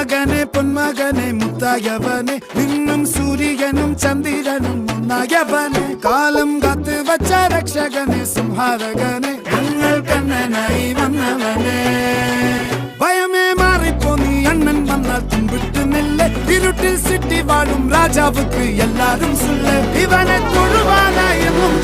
മകനെ പൊന്മകനെ മുത്തായവനെ നിന്നും സൂര്യനും ചന്ദ്രനും ഒന്നായവനെ കാലം കാത്ത് വച്ച രക്ഷകനെ സംഹാരകനെ ഞങ്ങൾ കണ്ണനായി വന്നവനെ ഭയമേ മാറിപ്പോ നീ അണ്ണൻ വന്നാൽ തുമ്പിട്ടുന്നില്ല ഇരുട്ടിൽ സിറ്റി വാഴും രാജാവുക്ക് എല്ലാരും சொல்ல ഇവനെ തൊഴുവാനായെന്നും